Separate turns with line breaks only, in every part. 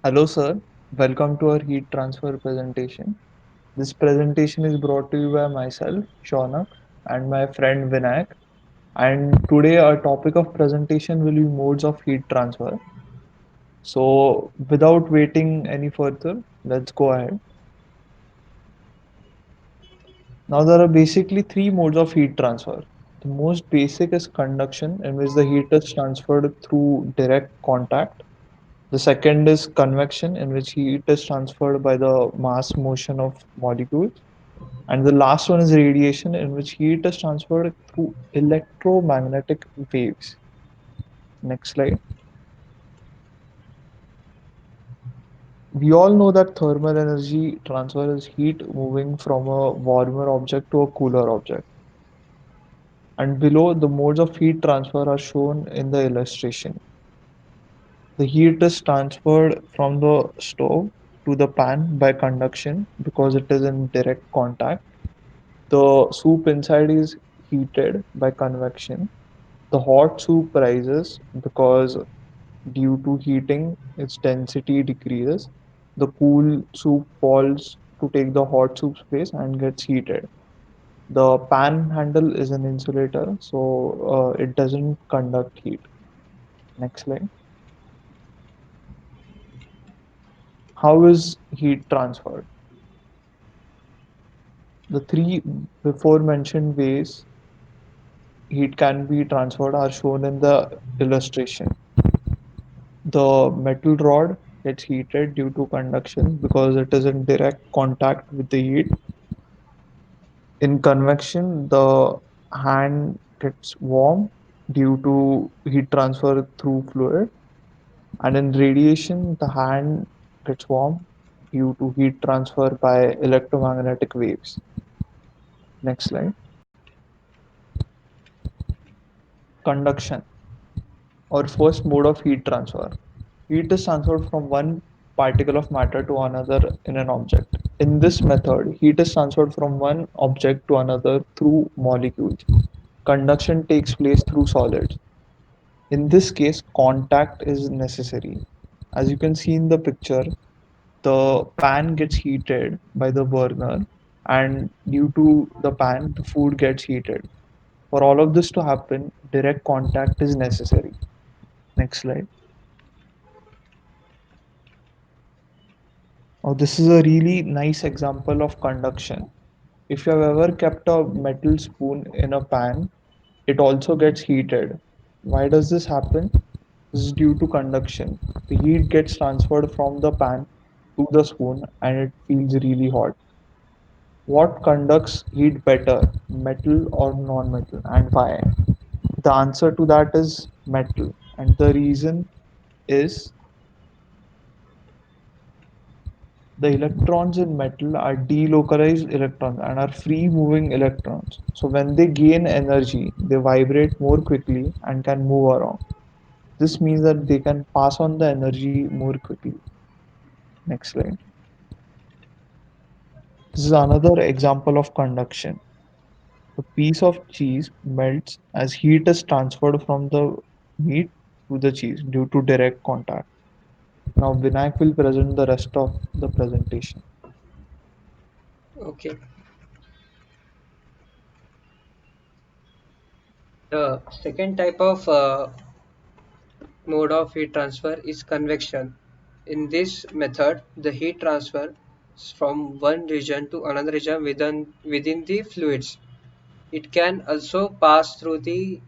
Hello, sir. Welcome to our heat transfer presentation. This presentation is brought to you by myself, Shaunak, and my friend Vinayak. And today, our topic of presentation will be modes of heat transfer. So, without waiting any further, let's go ahead. Now, there are basically three modes of heat transfer. The most basic is conduction, in which the heat is transferred through direct contact. The second is convection, in which heat is transferred by the mass motion of molecules. And the last one is radiation, in which heat is transferred through electromagnetic waves. Next slide. We all know that thermal energy transfer is heat moving from a warmer object to a cooler object. And below, the modes of heat transfer are shown in the illustration. The heat is transferred from the stove to the pan by conduction because it is in direct contact. The soup inside is heated by convection. The hot soup rises because due to heating, its density decreases. The cool soup falls to take the hot soup's place and gets heated. The pan handle is an insulator, so it doesn't conduct heat. Next slide. How is heat transferred? The three before mentioned ways heat can be transferred are shown in the illustration. The metal rod gets heated due to conduction because it is in direct contact with the heat. In convection, the hand gets warm due to heat transfer through fluid. And in radiation, the hand gets warm due to heat transfer by electromagnetic waves. Next slide. Conduction, or first mode of heat transfer. Heat is transferred from one particle of matter to another in an object. In this method, heat is transferred from one object to another through molecules. Conduction takes place through solids. In this case, contact is necessary. As you can see in the picture, the pan gets heated by the burner, and due to the pan, the food gets heated. For all of this to happen, direct contact is necessary. Next slide. Now, this is a really nice example of conduction. If you have ever kept a metal spoon in a pan, it also gets heated. Why does this happen? This is due to conduction. The heat gets transferred from the pan to the spoon and it feels really hot. What conducts heat better, metal or non-metal, and why? The answer to that is metal, and the reason is the electrons in metal are delocalized electrons and are free moving electrons. So when they gain energy, they vibrate more quickly and can move around. This means that they can pass on the energy more quickly. Next slide. This is another example of conduction. A piece of cheese melts as heat is transferred from the meat to the cheese due to direct contact. Now Vinayak will present the rest of the presentation.
Okay. The second type of mode of heat transfer is convection. In this method, the heat transfers from one region to another region within the fluids. It can also pass through the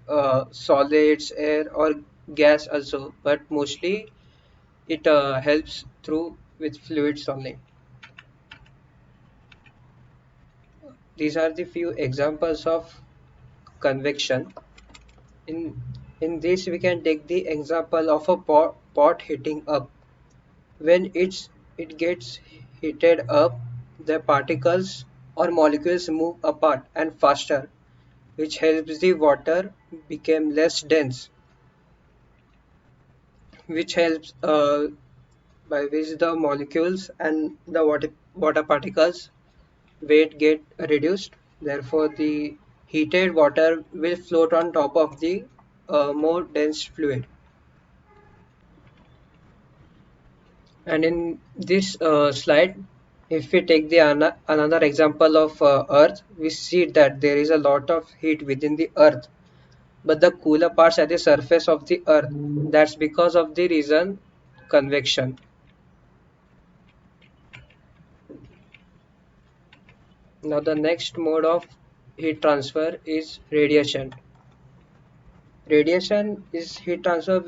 solids, air, or gas also, but mostly it helps through with fluids only. These are the few examples of convection. In in this, we can take the example of a pot heating up. When it gets heated up, the particles or molecules move apart and faster, which helps the water become less dense, which helps by which the molecules and the water particles weight get reduced. Therefore, the heated water will float on top of the more dense fluid. And in this slide, if we take the another example of Earth, we see that there is a lot of heat within the Earth, but the cooler parts at the surface of the Earth. That's because of the reason convection. Now the next mode of heat transfer is radiation. Radiation is heat transfer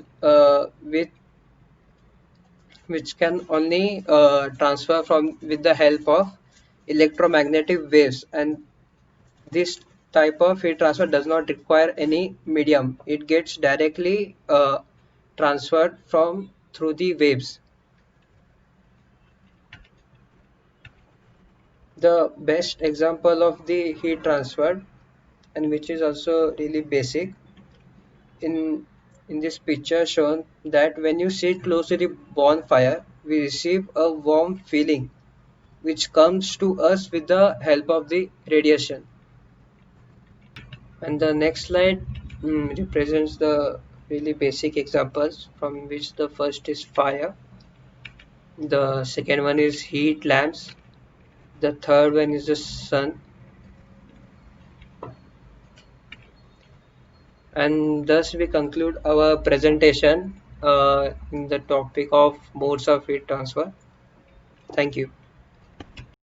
with which can only transfer from with the help of electromagnetic waves, and this type of heat transfer does not require any medium. It gets directly transferred from through the waves. The best example of the heat transfer, and which is also really basic, in in this picture shown that when you sit close to the bonfire, we receive a warm feeling which comes to us with the help of the radiation. And the next slide represents the really basic examples, from which the first is fire, the second one is heat lamps, the third one is the sun, and thus we conclude our presentation in the topic of modes of heat transfer. Thank you.